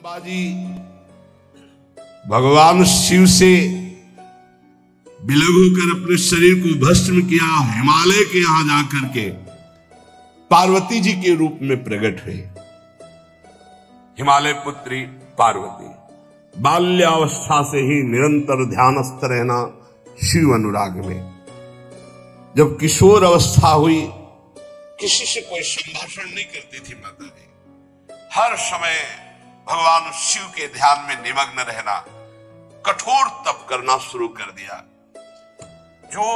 बाजी भगवान शिव से विलग होकर अपने शरीर को भस्म किया, हिमालय के यहां जाकर के पार्वती जी के रूप में प्रकट हुए। हिमालय पुत्री पार्वती बाल्यावस्था से ही निरंतर ध्यानस्थ रहना शिव अनुराग में। जब किशोर अवस्था हुई, किसी से कोई संभाषण नहीं करती थी माता जी, हर समय भगवान शिव के ध्यान में निमग्न रहना, कठोर तप करना शुरू कर दिया। जो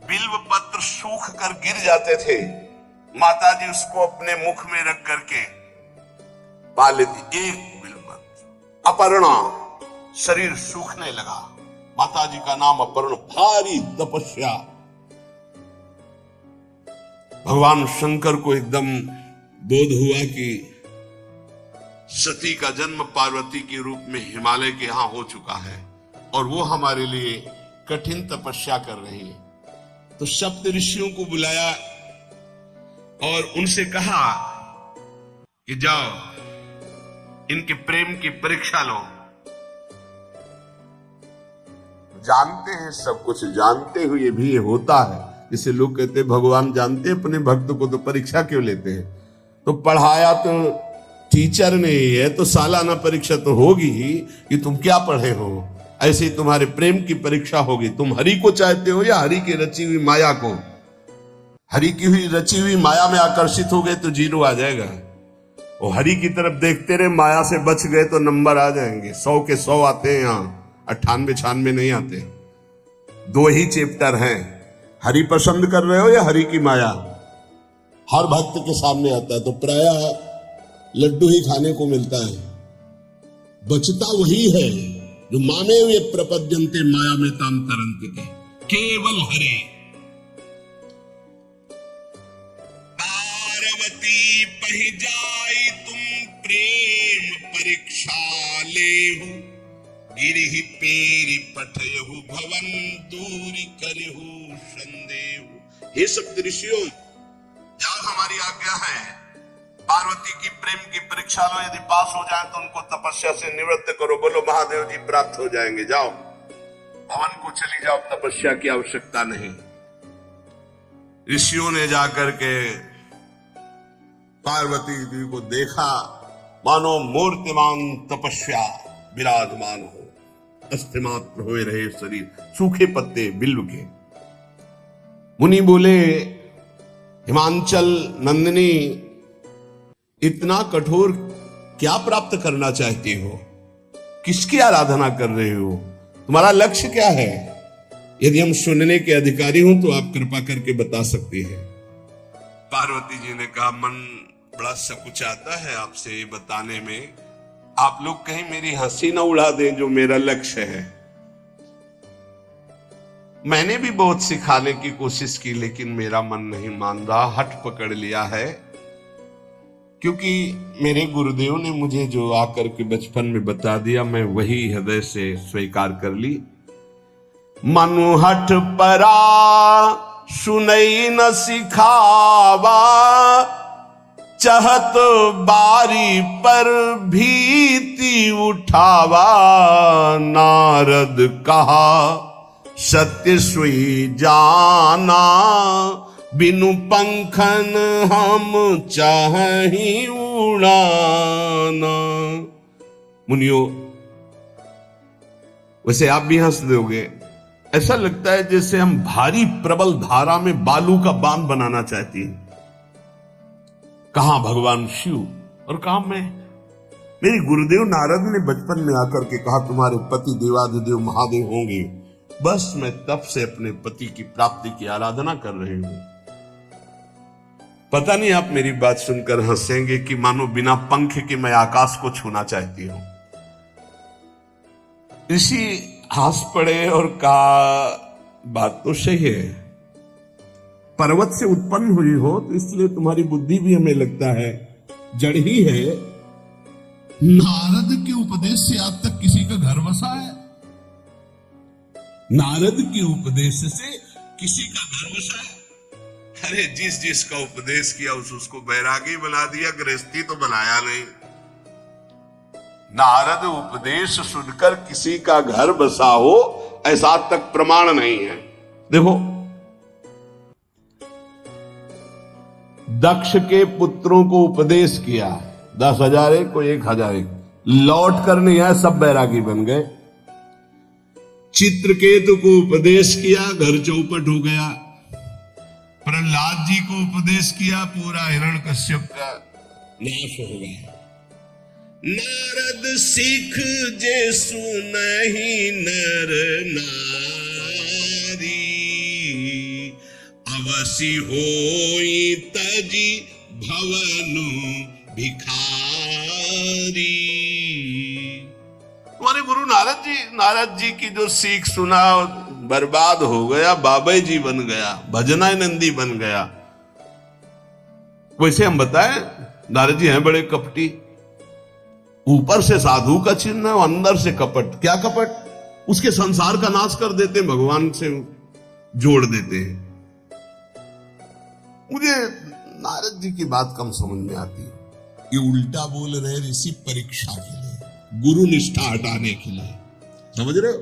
बिल्व पत्र सूख कर गिर जाते थे, माता जी उसको अपने मुख में रख करके पा लेती। एक बिल्व पत्र, अपर्णा, शरीर सूखने लगा। माता जी का नाम अपर्णा, भारी तपस्या। भगवान शंकर को एकदम बोध हुआ कि सती का जन्म पार्वती के रूप में हिमालय के यहां हो चुका है और वो हमारे लिए कठिन तपस्या कर रही है। तो सप्त ऋषियों को बुलाया और उनसे कहा कि जाओ इनके प्रेम की परीक्षा लो। जानते हैं सब कुछ, जानते हुए भी ये होता है। जैसे लोग कहते हैं भगवान जानते अपने भक्त को, तो परीक्षा क्यों लेते हैं? तो पढ़ाया तो टीचर ने है, तो सालाना परीक्षा तो होगी ही कि तुम क्या पढ़े हो। ऐसे ही तुम्हारे प्रेम की परीक्षा होगी। तुम हरि को चाहते हो या हरि की रची हुई माया को? हरि की हुई रची हुई माया में आकर्षित हो गए तो जीरो आ जाएगा। और हरि की तरफ देखते रहे, माया से बच गए तो नंबर आ जाएंगे। 100 के 100 आते हैं, यहाँ 98-96 नहीं आते। 2 ही चैप्टर हैं, हरि पसंद कर रहे हो या हरि की माया। हर भक्त के सामने आता है तो प्रायः लड्डू ही खाने को मिलता है। बचता वही है जो मामे हुए प्रपद्यन्ते माया में ताम तरंत के, केवल हरि। पार्वती पहि जाई तुम प्रेम परीक्षा लेहु, गिरिहि पेरि पठयहु भवन दूरी करहु संदेहु। हे सप्त ऋषियों, जाओ, हमारी आज्ञा है, पार्वती की प्रेम की परीक्षा लो। यदि पास हो जाए तो उनको तपस्या से निवृत्त करो। बोलो महादेव जी प्राप्त हो जाएंगे। जाओ भवन को चली जाओ, तपस्या की आवश्यकता नहीं। ऋषियों ने जाकर के पार्वती जी को देखा, मानो मूर्तिमान तपस्या विराजमान हो, अस्थिमात्र हुए रहे शरीर, सूखे पत्ते बिल्व के। मुनि बोले, हिमांचल नंदिनी, इतना कठोर क्या प्राप्त करना चाहती हो? किसकी आराधना कर रहे हो? तुम्हारा लक्ष्य क्या है? यदि हम सुनने के अधिकारी हों तो आप कृपा करके बता सकती हैं। पार्वती जी ने कहा, मन बड़ा सकुचाता है आपसे बताने में। आप लोग कहीं मेरी हंसी न उड़ा दें जो मेरा लक्ष्य है। मैंने भी बहुत सिखाने की कोशिश की, लेकिन मेरा मन नहीं मान रहा, हठ पकड़ लिया है। क्योंकि मेरे गुरुदेव ने मुझे जो आकर के बचपन में बता दिया, मैं वही हृदय से स्वीकार कर ली। मनु हठ परा सुनई न सिखावा, चहत बारी पर भीति उठावा। नारद कहा सत्य सोई जाना, बिनु पंखन हम चाहि उड़ाना। मुनियो, वैसे आप भी हंस दोगे। ऐसा लगता है जैसे हम भारी प्रबल धारा में बालू का बांध बनाना चाहती हैं। कहां भगवान शिव और कहां मैं? मेरे गुरुदेव नारद ने बचपन में आकर के कहा, तुम्हारे पति देवाधिदेव महादेव होंगे। बस मैं तब से अपने पति की प्राप्ति की आराधना कर रही हूं। पता नहीं आप मेरी बात सुनकर हंसेंगे कि मानो बिना पंख के मैं आकाश को छूना चाहती हूं। ऋषि हंस पड़े और कहा, बात तो सही है, पर्वत से उत्पन्न हुई हो तो इसलिए तुम्हारी बुद्धि भी हमें लगता है जड़ ही है। नारद के उपदेश से आज तक किसी का घर बसा है? नारद के उपदेश से किसी का घर बसा है? अरे जिस जिसका उपदेश किया उसको बैरागी बना दिया, गृहस्थी तो बनाया नहीं। नारद उपदेश सुनकर किसी का घर बसा हो, ऐसा तक प्रमाण नहीं है। देखो, दक्ष के पुत्रों को उपदेश किया, 10,000 एक को 1,000 एक, लौट कर नहीं आए, सब बैरागी बन गए। चित्रकेतु को उपदेश किया, घर चौपट हो गया। प्रहलाद जी को उपदेश किया, पूरा हिरण्यकश्यप का नाश हो गया। नारद सिख जे सुनहि नर नारी, अवसि होई तजी भवनु भिखारी। हमारे गुरु नारद जी की जो सीख सुना, बर्बाद हो गया, बाबा जी बन गया, भजनानंदी बन गया। वैसे हम बताएं, नारद जी हैं बड़े कपटी, ऊपर से साधु का चिन्ह है, अंदर से कपट। क्या कपट? उसके संसार का नाश कर देते, भगवान से जोड़ देते हैं। मुझे नारद जी की बात कम समझ में आती है। ये उल्टा बोल रहे ऋषि परीक्षा के लिए, गुरु निष्ठा हटाने के लिए, समझ रहे हो?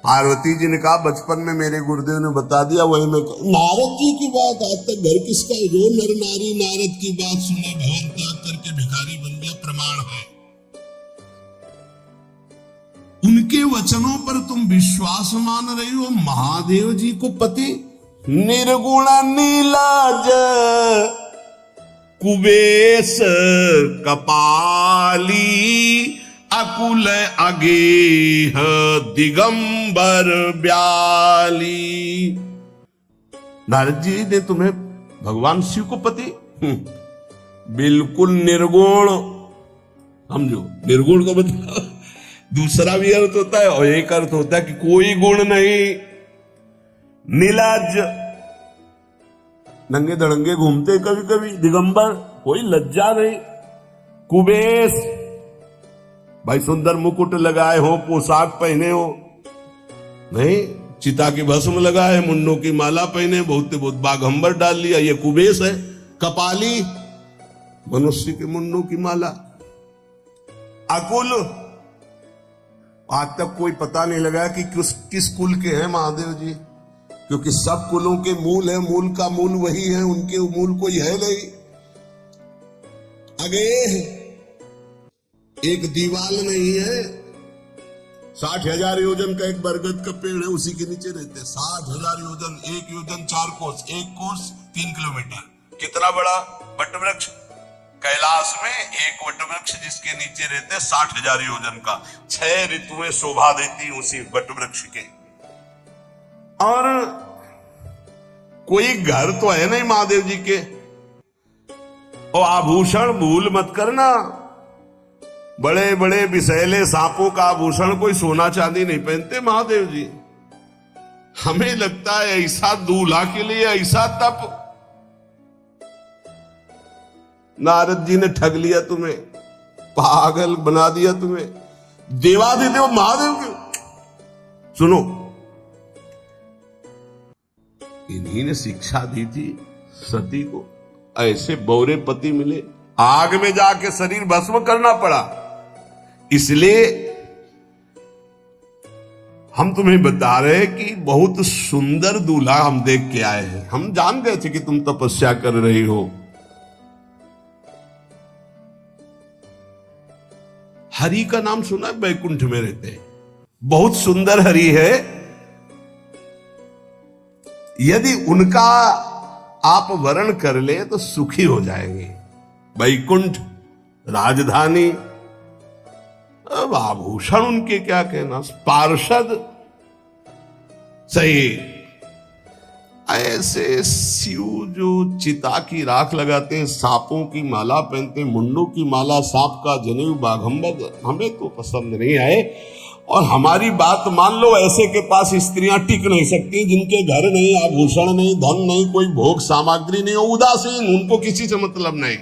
पार्वती जी ने कहा बचपन में मेरे गुरुदेव ने बता दिया, वही मैं नारद जी की बात आज तक घर किसका? जो नर नारी नारद की बात सुने भवन त्याग करके भिखारी बन गया, प्रमाण है। उनके वचनों पर तुम विश्वास मान रही हो? महादेव जी को पति निर्गुण नीलाज कुबेश कपाली, अकुल अगेह दिगंबर ब्याली। नारद जी ने तुम्हें भगवान शिव को पति बिल्कुल निर्गुण समझो। निर्गुण का मतलब दूसरा भी अर्थ होता है और एक अर्थ होता है कि कोई गुण नहीं। नीलाज, नंगे धड़ंगे घूमते कभी कभी, दिगंबर, कोई लज्जा नहीं। कुबेश, भाई सुंदर मुकुट लगाए हो, पोशाक पहने हो, नहीं, चिता की भस्म लगाए, मुंडों की माला पहने, बहुत बाघंबर डाल लिया, ये कुबेश है। कपाली, मनुष्य के मुंडों की माला। अकुल, आज तक कोई पता नहीं लगा कि किस कुल के हैं महादेव जी, क्योंकि सब कुलों के मूल है, मूल का मूल वही है, उनके मूल कोई है नहीं। आगे एक दीवाल नहीं है, 60,000 योजन का एक बरगद का पेड़ है, उसी के नीचे रहते हैं। 60,000 योजन, 1 योजन 4 कोस, 1 कोस 3 किलोमीटर। कितना बड़ा वटवृक्ष? कैलाश में एक वटवृक्ष जिसके नीचे रहते हैं 60,000 योजन का। 6 ऋतुएं शोभा देती उसी वटवृक्ष के। और कोई घर तो है नहीं महादेव जी के। और आभूषण भूल मत करना, बड़े बड़े विषैले सांपों का आभूषण कोई सोना चांदी नहीं पहनते महादेव जी। हमें लगता है ऐसा दूल्हा के लिए ऐसा तप। नारद जी ने ठग लिया तुम्हें, पागल बना दिया तुम्हें। देवाधिदेव महादेव के सुनो, इन्हीं ने शिक्षा दी थी सती को। ऐसे बौरे पति मिले, आग में जाके शरीर भस्म करना पड़ा। इसलिए हम तुम्हें बता रहे हैं कि बहुत सुंदर दूल्हा हम देख के आए हैं। हम जान गए थे कि तुम तपस्या कर रही हो। हरि का नाम सुना है? बैकुंठ में रहते हैं, बहुत सुंदर हरि है। यदि उनका आप वर्ण कर ले तो सुखी हो जाएंगे। बैकुंठ राजधानी, अब आभूषण उनके क्या कहना, पार्षद सही। ऐसे शिव जो चिता की राख लगाते हैं, सांपों की माला पहनते हैं, मुंडों की माला, सांप का जनेऊ, बाघंबर, हमें तो पसंद नहीं आए। और हमारी बात मान लो, ऐसे के पास स्त्रियां टिक नहीं सकती जिनके घर नहीं, आभूषण नहीं, धन नहीं, कोई भोग सामग्री नहीं, उदासीन, उनको किसी से मतलब नहीं।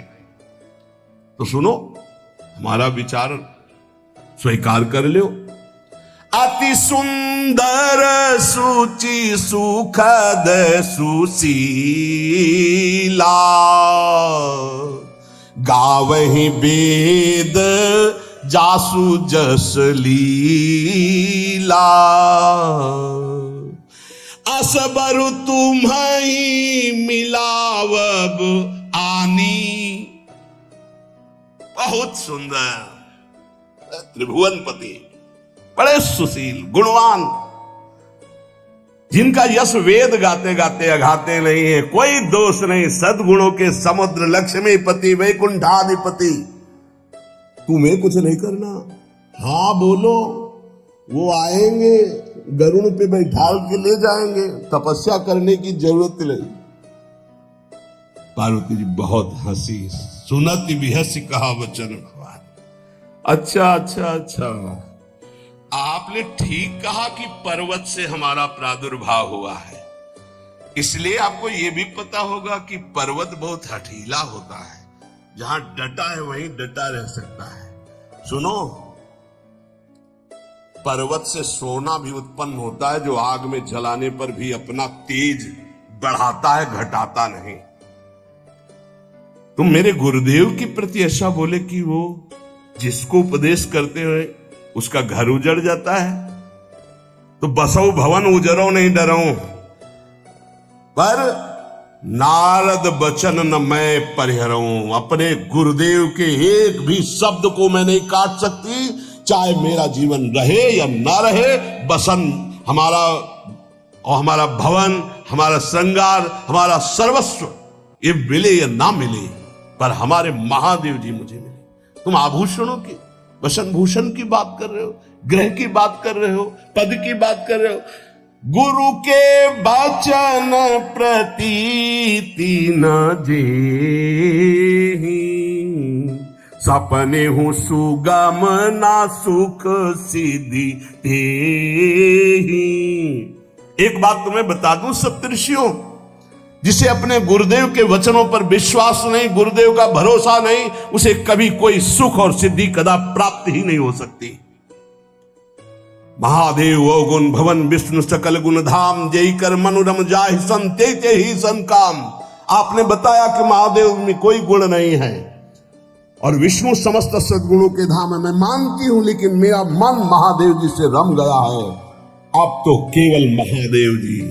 तो सुनो, हमारा विचार स्वीकार कर लो। अति सुंदर सुचि सुखद सुशीला, गावहि वेद जासु जस लीला, असबरु तुम्हें मिलावब आनी। बहुत सुंदर त्रिभुवनपति, बड़े सुशील गुणवान, जिनका यश वेद गाते गाते अघाते नहीं है, कोई दोष नहीं, सद्गुणों के समुद्र, लक्ष्मीपति, वैकुंठाधिपति। तुम्हें कुछ नहीं करना, हाँ बोलो, वो आएंगे, गरुड़ पे बैठाल के ले जाएंगे, तपस्या करने की जरूरत नहीं। पार्वती जी बहुत हंसी, सुनती भी हंसी कहा वचन भगवान। अच्छा अच्छा अच्छा, आपने ठीक कहा कि पर्वत से हमारा प्रादुर्भाव हुआ है, इसलिए आपको यह भी पता होगा कि पर्वत बहुत हठीला होता है, जहां डटा है वहीं डटा रह सकता है। सुनो, पर्वत से सोना भी उत्पन्न होता है, जो आग में जलाने पर भी अपना तेज बढ़ाता है, घटाता नहीं। तुम मेरे गुरुदेव के प्रति ऐसा बोले कि वो जिसको उपदेश करते हुए उसका घर उजड़ जाता है, तो बसो भवन उजरो नहीं डरो, पर नारद बचन न मैं परिहरऊं। अपने गुरुदेव के एक भी शब्द को मैं नहीं काट सकती, चाहे मेरा जीवन रहे या ना रहे। बसन हमारा और हमारा भवन, हमारा श्रृंगार, हमारा सर्वस्व, ये मिले या ना मिले, पर हमारे महादेव जी मुझे मिले। तुम आभूषणों की, वसन भूषण की बात कर रहे हो, ग्रह की बात कर रहे हो, पद की बात कर रहे हो। गुरु के वचन प्रतीति न जेहि, सपने हूं सुगम ना सुख सिद्धि तेहि। एक बात तुम्हें बता दूं सप्तऋषियों, जिसे अपने गुरुदेव के वचनों पर विश्वास नहीं, गुरुदेव का भरोसा नहीं, उसे कभी कोई सुख और सिद्धि कदा प्राप्त ही नहीं हो सकती। महादेव अवगुण भवन विष्णु सकल गुण धाम, जय कर मनुरम जाहि संते ही सन काम। आपने बताया कि महादेव में कोई गुण नहीं है और विष्णु समस्त सद्गुणों के धाम है, मैं मानती हूं, लेकिन मेरा मन महादेव जी से रम गया है। अब तो केवल महादेव जी,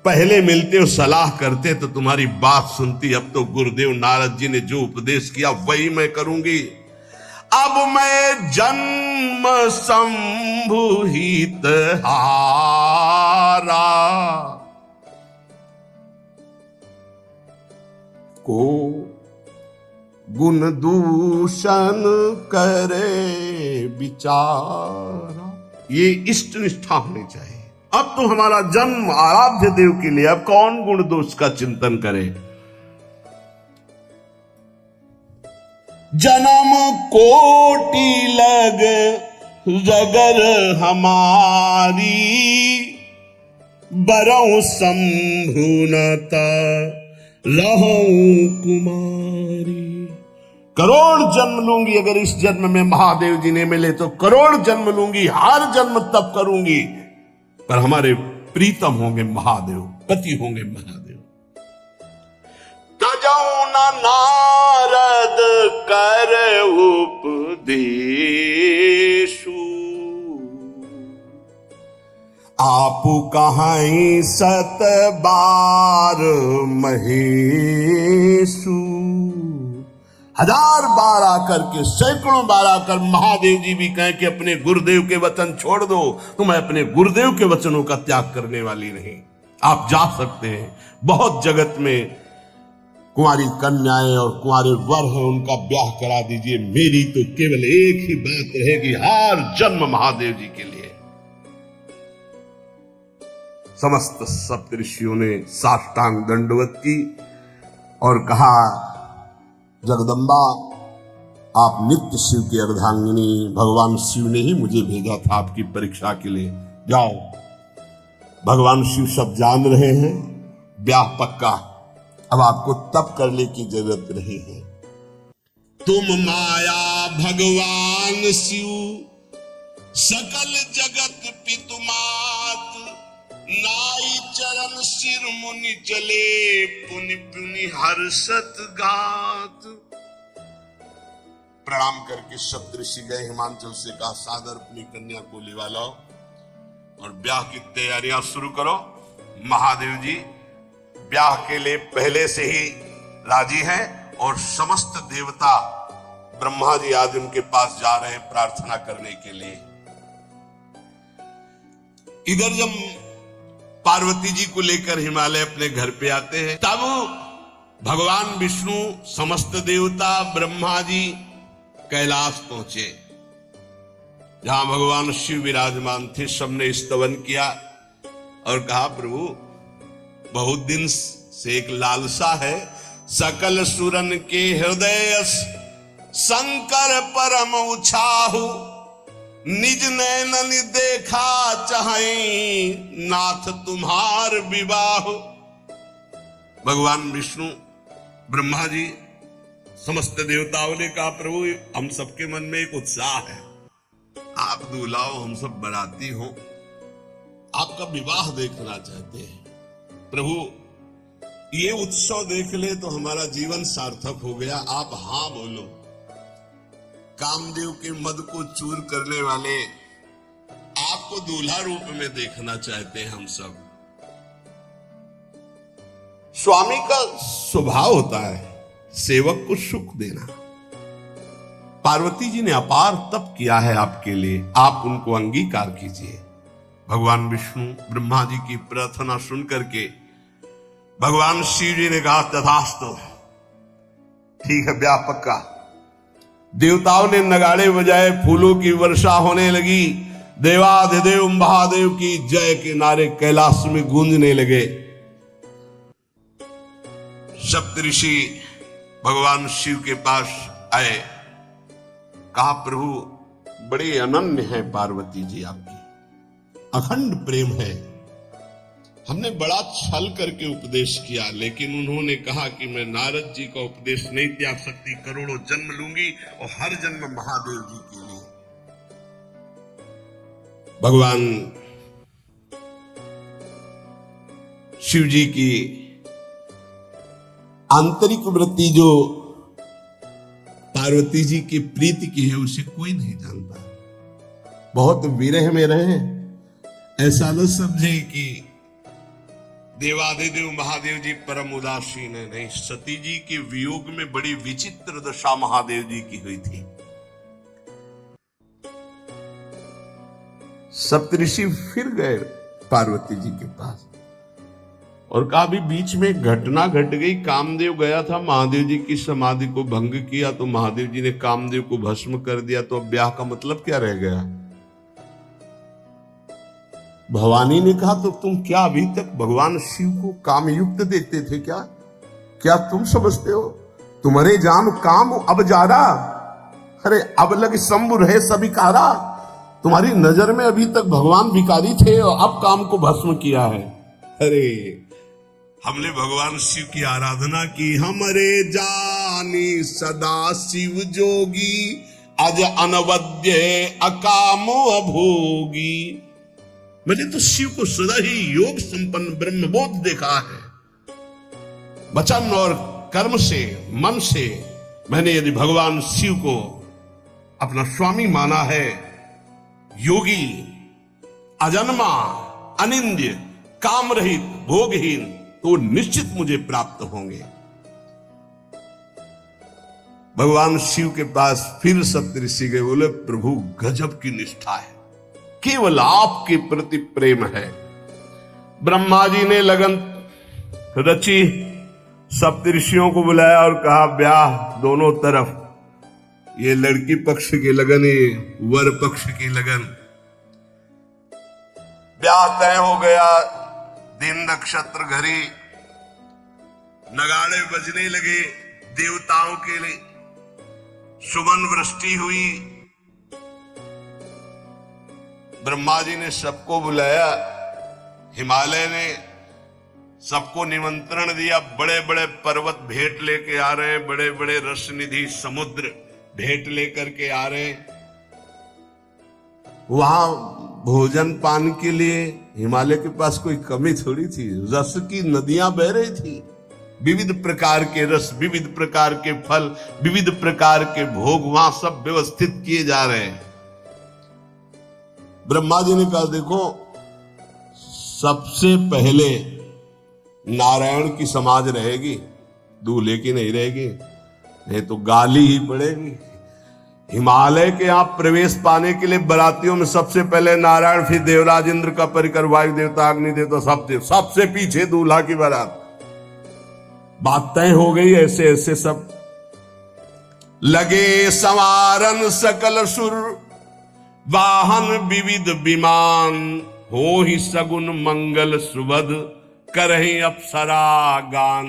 पहले मिलते हो सलाह करते तो तुम्हारी बात सुनती, अब तो गुरुदेव नारद जी ने जो उपदेश किया वही मैं करूंगी। अब मैं जन्म संभुहित हारा, को गुण दूषण करे विचारा। ये इष्ट निष्ठा होनी चाहिए। अब तो हमारा जन्म आराध्य देव के लिए, अब कौन गुण दोष का चिंतन करे। जन्म कोटि लग जगर हमारी, बरऊ संभुनता रहूं कुमारी। करोड़ जन्म लूंगी, अगर इस जन्म में महादेव जी ने मिले तो करोड़ जन्म लूंगी, हर जन्म तप करूंगी, पर हमारे प्रीतम होंगे महादेव, पति होंगे महादेव। तजौ न नारद कर उपदेशु, आपु कहाई सत बार महेशु। हजार बार आकर के, सैकड़ों बार आकर महादेव जी भी कहें कि अपने गुरुदेव के वचन छोड़ दो, तो मैं अपने गुरुदेव के वचनों का त्याग करने वाली नहीं। आप जा सकते हैं, बहुत जगत में कुंवारी कन्याएं और कुंवारे वर हैं, उनका ब्याह करा दीजिए। मेरी तो केवल एक ही बात रहेगी, हर जन्म महादेव जी के लिए। समस्त सप्तऋषियों ने साष्टांग दंडवत की और कहा, जगदम्बा आप नित्य शिव की अर्धांगिनी, भगवान शिव ने ही मुझे भेजा था आपकी परीक्षा के लिए। जाओ, भगवान शिव सब जान रहे हैं, ब्याह पक्का, अब आपको तप करने की जरूरत नहीं है। तुम माया भगवान शिव, सकल जगत पितुमात, नाई चरण सिर मुनि चले, पुनि पुनि हर्षत गात। प्रणाम करके सप्तऋषि गए हिमांचल से, कहा सादर अपनी कन्या को लिवा लाओ और ब्याह की तैयारियां शुरू करो। महादेव जी ब्याह के लिए पहले से ही राजी हैं और समस्त देवता ब्रह्मा जी आदि उनके पास जा रहे हैं प्रार्थना करने के लिए। इधर जब पार्वती जी को लेकर हिमालय अपने घर पे आते हैं, तब भगवान विष्णु, समस्त देवता, ब्रह्मा जी कैलाश पहुंचे, जहां भगवान शिव विराजमान थे। सबने स्तवन किया और कहा प्रभु बहुत दिन से एक लालसा है, सकल सुरन के हृदय शंकर परम उछाहु, निज नैनन देखा चाहे नाथ तुम्हार विवाह। भगवान विष्णु, ब्रह्मा जी, समस्त देवताओं ने कहा प्रभु हम सबके मन में एक उत्साह है, आप दूल्हा हो, हम सब बराती हो, आपका विवाह देखना चाहते हैं। प्रभु ये उत्सव देख ले तो हमारा जीवन सार्थक हो गया, आप हां बोलो। कामदेव के मद को चूर करने वाले आपको दूल्हा रूप में देखना चाहते हैं हम सब। स्वामी का स्वभाव होता है सेवक को सुख देना। पार्वती जी ने अपार तप किया है आपके लिए, आप उनको अंगीकार कीजिए। भगवान विष्णु, ब्रह्मा जी की प्रार्थना सुन करके भगवान शिव जी ने कहा तथास्तु, ठीक है ब्याह पक्का। देवताओं ने नगाड़े बजाए, फूलों की वर्षा होने लगी, देवाधिदेव महादेव की जय के नारे कैलाश में गूंजने लगे। सप्तऋषि भगवान शिव के पास आए, कहा प्रभु बड़े अनन्य है पार्वती जी आपकी, अखंड प्रेम है, हमने बड़ा छल करके उपदेश किया, लेकिन उन्होंने कहा कि मैं नारद जी का उपदेश नहीं त्याग सकती, करोड़ों जन्म लूंगी और हर जन्म महादेव जी के लिए। भगवान शिव जी की आंतरिक वृत्ति जो पार्वती जी की प्रीति की है उसे कोई नहीं जानता। बहुत विरह में रहे, ऐसा न समझे कि देवाधिदेव महादेव जी परम उदासीन है, नहीं, सती जी के वियोग में बड़ी विचित्र दशा महादेव जी की हुई थी। सप्तऋषि फिर गए पार्वती जी के पास और कहा भी बीच में घटना घट गई, कामदेव गया था महादेव जी की समाधि को भंग किया तो महादेव जी ने कामदेव को भस्म कर दिया, तो अब ब्याह का मतलब क्या रह गया। भवानी ने कहा तो तुम क्या अभी तक भगवान शिव को काम युक्त देखते थे क्या? क्या तुम समझते हो तुम्हारे जान काम अब जा रहा, अरे अब लग शंभु रहे सभी कारा। तुम्हारी नजर में अभी तक भगवान भिखारी थे और अब काम को भस्म किया है। अरे हमने भगवान शिव की आराधना की, हमरे जानी सदा शिव जोगी, अज अनवद्य अकामो अभोगी। मैंने तो शिव को सदा ही योग संपन्न ब्रह्मबोध देखा है। वचन और कर्म से, मन से मैंने यदि भगवान शिव को अपना स्वामी माना है, योगी, अजन्मा, अनिंद्य, काम रहित, भोगहीन, तो निश्चित मुझे प्राप्त होंगे। भगवान शिव के पास फिर सप्तऋषि गए, बोले प्रभु गजब की निष्ठा है, केवल आपके प्रति प्रेम है। ब्रह्मा जी ने लगन रची, सप्तऋषियों को बुलाया और कहा ब्याह दोनों तरफ, ये लड़की पक्ष की लगन, ये वर पक्ष की लगन। ब्याह तय हो गया, दिन नक्षत्र घड़ी, नगाड़े बजने लगे देवताओं के लिए, सुमन वृष्टि हुई। ब्रह्मा जी ने सबको बुलाया, हिमालय ने सबको निमंत्रण दिया, बड़े बड़े पर्वत भेंट लेके आ रहे हैं, बड़े बड़े रस निधि समुद्र भेंट लेकर के आ रहे हैं। वहां भोजन पान के लिए हिमालय के पास कोई कमी थोड़ी थी, रस की नदियां बह रही थी, विविध प्रकार के रस, विविध प्रकार के फल, विविध प्रकार के भोग वहां सब व्यवस्थित किए जा रहे हैं। ब्रह्मा जी ने कहा देखो, सबसे पहले नारायण की समाज रहेगी, दूल्हे की नहीं रहेगी, नहीं तो गाली ही पड़ेगी। हिमालय के यहां प्रवेश पाने के लिए बरातियों में सबसे पहले नारायण, फिर देवराज इंद्र का परिकर, वायु देवता, अग्नि देवता, सबसे पीछे दूल्हा की बारात। बात तय हो गई। ऐसे ऐसे सब लगे संवारन सकल सुर, वाहन विविध विमान, हो ही सगुन मंगल सुबद, करहि अप्सरा गान।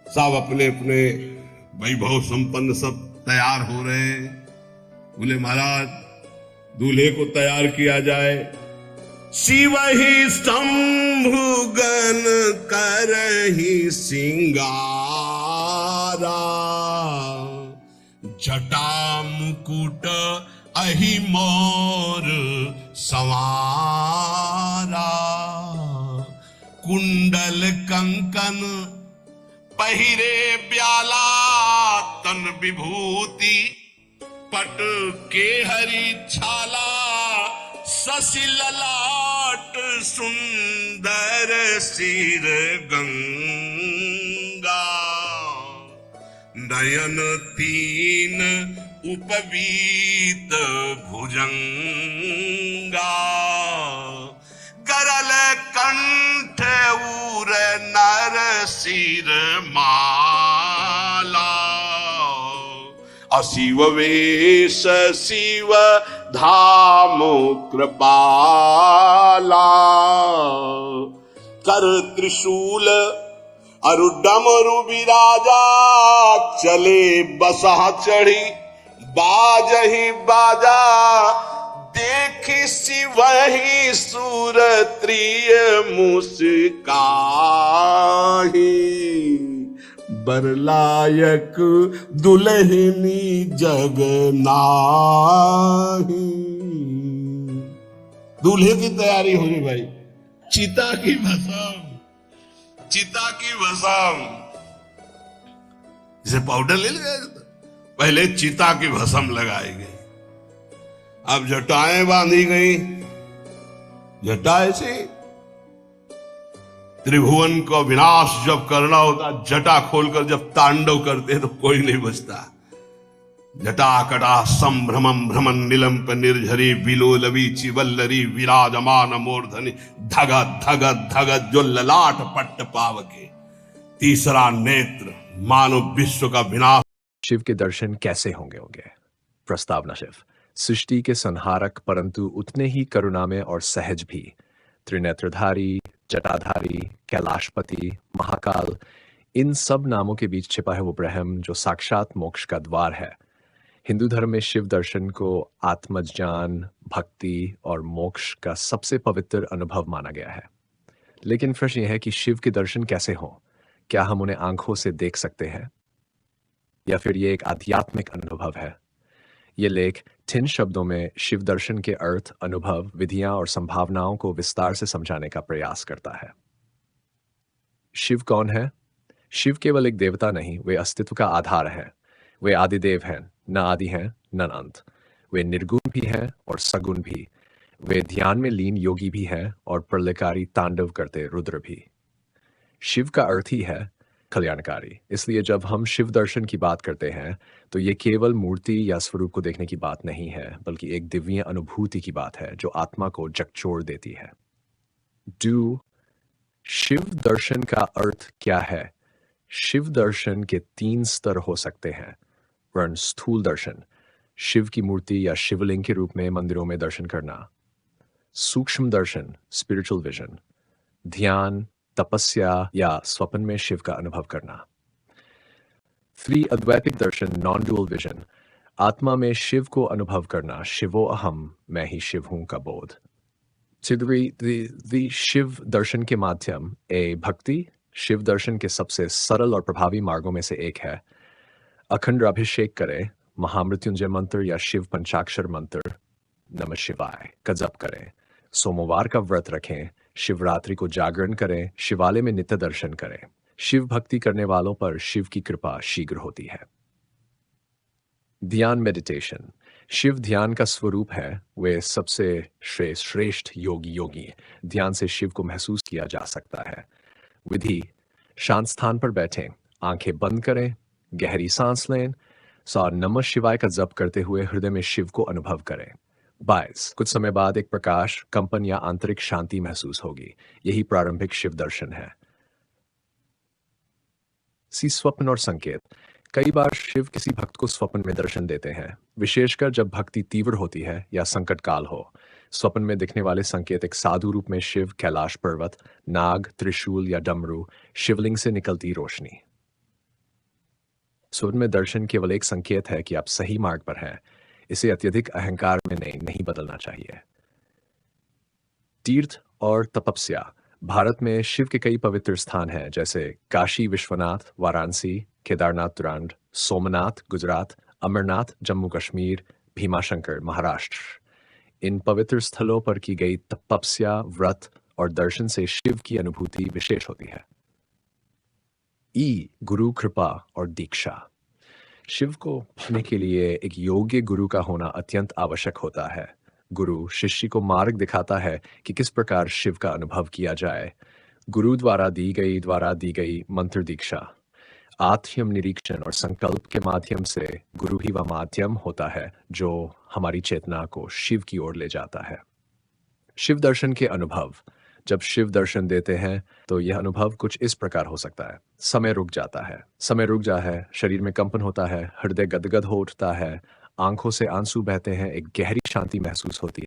सब अपने अपने वैभव संपन्न सब तैयार हो रहे हैं। बोले महाराज दूल्हे को तैयार किया जाए। शिव ही शंभु गण करहि सिंगारा, जटा मुकुट अहि मोर संवारा, कुंडल कंकन पहिरे ब्याला, तन विभूति पट के हरि छाला, शशि ललाट सुंदर सिर गंगा, नयन तीन उपवीत भुजंगा, गरल कंठ उर नर सिर माला, अशिव वेश शिव धाम कृपाला, कर त्रिशूल अरु डमरु विराजा, चले बसहा चढ़ी बाजहि बाजा, देखि शिवहि सुरत्रिय मुस्काहि, बरलायक दुल्हनी जग नाही। दूल्हे की तैयारी हो रही भाई। चिता की भस्म, चिता की भस्म, जैसे पाउडर ले लिया, पहले चिता की भस्म लगाई गई, अब जटाएं बांधी गई। जटा ऐसे त्रिभुवन का विनाश जब करना होता, जटा खोलकर जब तांडव करते तो कोई नहीं बचता। जटा कटा संभ्रमम भ्रमण निलंप निर्झरी, विलोलवी चिवल्लरी विराजमान मूर्धनि, धगत धगत धगत जो ललाट पट्ट पावके, तीसरा नेत्र मानो विश्व का विनाश। शिव के दर्शन कैसे होंगे? प्रस्तावना शिव सृष्टि के संहारक परंतु उतने ही करुणामय और सहज भी, त्रिनेत्रधारी, जटाधारी, कैलाशपति, महाकाल, इन सब नामों के बीच छिपा है वो ब्रह्म जो साक्षात मोक्ष का द्वार है। हिंदू धर्म में शिव दर्शन को आत्मज्ञान, भक्ति और मोक्ष का सबसे पवित्र अनुभव माना गया है। लेकिन प्रश्न यह है कि शिव के दर्शन कैसे हों? क्या हम उन्हें आंखों से देख सकते हैं या फिर ये एक आध्यात्मिक अनुभव है? ये लेख 3 शब्दों में शिव दर्शन के अर्थ, अनुभव, विधियां और संभावनाओं को विस्तार से समझाने का प्रयास करता है। शिव कौन है? शिव केवल एक देवता नहीं, वे अस्तित्व का आधार हैं। वे आदिदेव हैं, न आदि हैं न अंत। वे निर्गुण भी हैं और सगुण भी। वे ध्यान में लीन योगी भी हैं और प्रलयकारी तांडव करते रुद्र भी। शिव का अर्थ ही है कल्याणकारी। इसलिए जब हम शिव दर्शन की बात करते हैं तो ये केवल मूर्ति या स्वरूप को देखने की बात नहीं है, बल्कि एक दिव्य अनुभूति की बात है जो आत्मा को झकझोर देती है। शिव दर्शन का अर्थ क्या है? शिव दर्शन के 3 स्तर हो सकते हैं। वर्ण स्थूल दर्शन, शिव की मूर्ति या शिवलिंग के रूप में मंदिरों में दर्शन करना। सूक्ष्म दर्शन, स्पिरिचुअल विजन, ध्यान, तपस्या या स्वप्न में शिव का अनुभव करना। अद्वैतिक दर्शन, नॉन डुअल विजन, आत्मा में शिव को अनुभव करना, शिवो अहम, मैं ही शिव हूं का बोध। शिव दर्शन के माध्यम भक्ति शिव दर्शन के सबसे सरल और प्रभावी मार्गों में से एक है। अखंड अभिषेक करें, महामृत्युंजय मंत्र या शिव पंचाक्षर मंत्र नमः शिवाय का जप करें, सोमवार का व्रत रखें, शिवरात्रि को जागरण करें, शिवालय में नित्य दर्शन करें। शिव भक्ति करने वालों पर शिव की कृपा शीघ्र होती है। ध्यान मेडिटेशन। शिव ध्यान का स्वरूप है। वे सबसे श्रेष्ठ योगी ध्यान से शिव को महसूस किया जा सकता है। विधि: शांत स्थान पर बैठें, आंखें बंद करें, गहरी सांस लें, और नमः शिवाय का जप करते हुए हृदय में शिव को अनुभव करें। 22 कुछ समय बाद एक प्रकाश, कंपन या आंतरिक शांति महसूस होगी। यही प्रारंभिक शिव दर्शन है। स्वप्न और संकेत। कई बार शिव किसी भक्त को स्वप्न में दर्शन देते हैं, विशेषकर जब भक्ति तीव्र होती है या संकट काल हो। स्वप्न में दिखने वाले संकेत एक साधु रूप में शिव, कैलाश पर्वत, नाग, त्रिशूल या डमरू, शिवलिंग से निकलती रोशनी। स्वप्न में दर्शन केवल एक संकेत है कि आप सही मार्ग पर हैं। इसे अत्यधिक अहंकार में नहीं बदलना चाहिए। तीर्थ और तपस्या। भारत में शिव के कई पवित्र स्थान हैं, जैसे काशी विश्वनाथ, वाराणसी, केदारनाथ तुरांड, सोमनाथ गुजरात, अमरनाथ जम्मू कश्मीर, भीमाशंकर महाराष्ट्र। इन पवित्र स्थलों पर की गई तपस्या, व्रत और दर्शन से शिव की अनुभूति विशेष होती है। गुरु कृपा और दीक्षा। शिव को पाने के लिए एक योग्य गुरु का होना अत्यंत आवश्यक होता है। गुरु शिष्य को मार्ग दिखाता है कि किस प्रकार शिव का अनुभव किया जाए। गुरु द्वारा दी गई मंत्र दीक्षा, आत्म निरीक्षण और संकल्प के माध्यम से गुरु ही वह माध्यम होता है जो हमारी चेतना को शिव की ओर ले जाता है। शिव दर्शन के अनुभव। जब शिव दर्शन देते हैं तो यह अनुभव कुछ इस प्रकार हो सकता है। समय रुक जाता है, शरीर में कंपन होता है, हृदय गदगद हो उठता है, आंखों से आंसू बहते हैं, एक गहरी शांति महसूस होती